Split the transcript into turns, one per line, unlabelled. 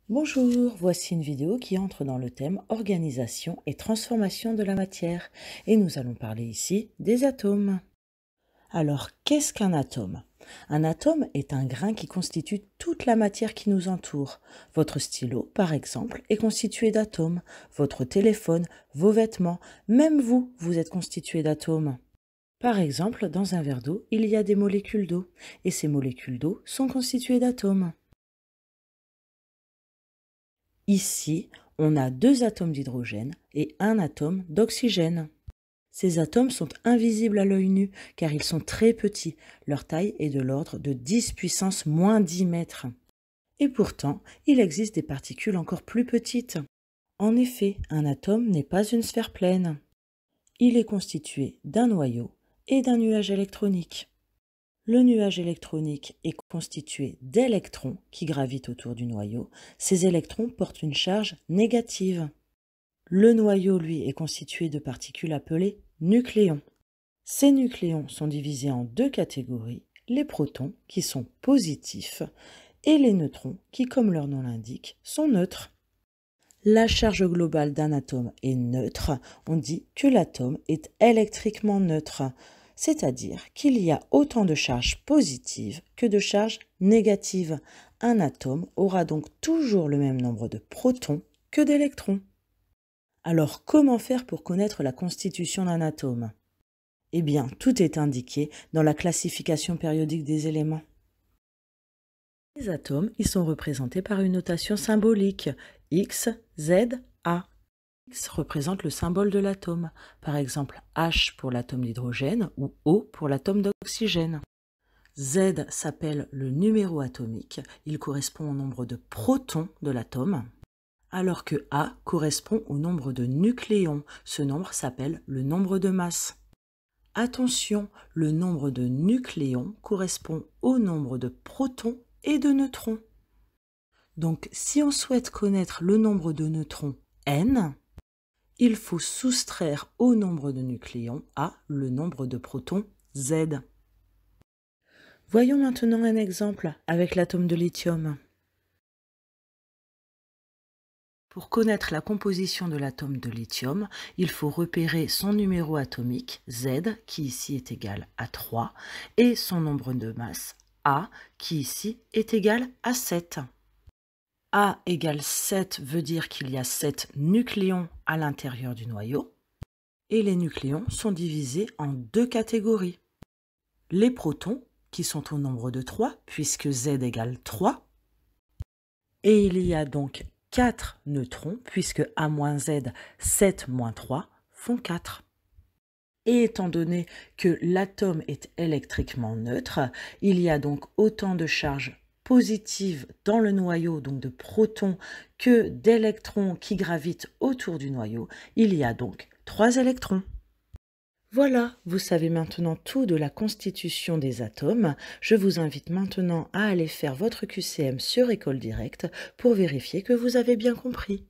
Bonjour, voici une vidéo qui entre dans le thème organisation et transformation de la matière et nous allons parler ici des atomes. Alors, qu'est-ce qu'un atome? Un atome est un grain qui constitue toute la matière qui nous entoure. Votre stylo, par exemple, est constitué d'atomes. Votre téléphone, vos vêtements, même vous, vous êtes constitué d'atomes. Par exemple, dans un verre d'eau, il y a des molécules d'eau et ces molécules d'eau sont constituées d'atomes. Ici, on a 2 atomes d'hydrogène et un atome d'oxygène. Ces atomes sont invisibles à l'œil nu car ils sont très petits. Leur taille est de l'ordre de 10 puissance moins 10 mètres. Et pourtant, il existe des particules encore plus petites. En effet, un atome n'est pas une sphère pleine. Il est constitué d'un noyau et d'un nuage électronique. Le nuage électronique est constitué d'électrons qui gravitent autour du noyau. Ces électrons portent une charge négative. Le noyau, lui, est constitué de particules appelées nucléons. Ces nucléons sont divisés en 2 catégories, les protons, qui sont positifs, et les neutrons, qui, comme leur nom l'indique, sont neutres. La charge globale d'un atome est neutre. On dit que l'atome est électriquement neutre. C'est-à-dire qu'il y a autant de charges positives que de charges négatives. Un atome aura donc toujours le même nombre de protons que d'électrons. Alors, comment faire pour connaître la constitution d'un atome? Eh bien, tout est indiqué dans la classification périodique des éléments. Les atomes, ils sont représentés par une notation symbolique, X, Z, A. X représente le symbole de l'atome, par exemple H pour l'atome d'hydrogène ou O pour l'atome d'oxygène. Z s'appelle le numéro atomique, il correspond au nombre de protons de l'atome, alors que A correspond au nombre de nucléons, ce nombre s'appelle le nombre de masse. Attention, le nombre de nucléons correspond au nombre de protons et de neutrons. Donc si on souhaite connaître le nombre de neutrons n, il faut soustraire au nombre de nucléons A le nombre de protons Z. Voyons maintenant un exemple avec l'atome de lithium. Pour connaître la composition de l'atome de lithium, il faut repérer son numéro atomique Z, qui ici est égal à 3, et son nombre de masse A, qui ici est égal à 7. A égale 7 veut dire qu'il y a 7 nucléons à l'intérieur du noyau. Et les nucléons sont divisés en 2 catégories. Les protons, qui sont au nombre de 3, puisque Z égale 3. Et il y a donc 4 neutrons, puisque A moins Z, 7 moins 3, font 4. Et étant donné que l'atome est électriquement neutre, il y a donc autant de charges positives dans le noyau, donc de protons, que d'électrons qui gravitent autour du noyau. Il y a donc 3 électrons. Voilà, vous savez maintenant tout de la constitution des atomes. Je vous invite maintenant à aller faire votre QCM sur École Directe pour vérifier que vous avez bien compris.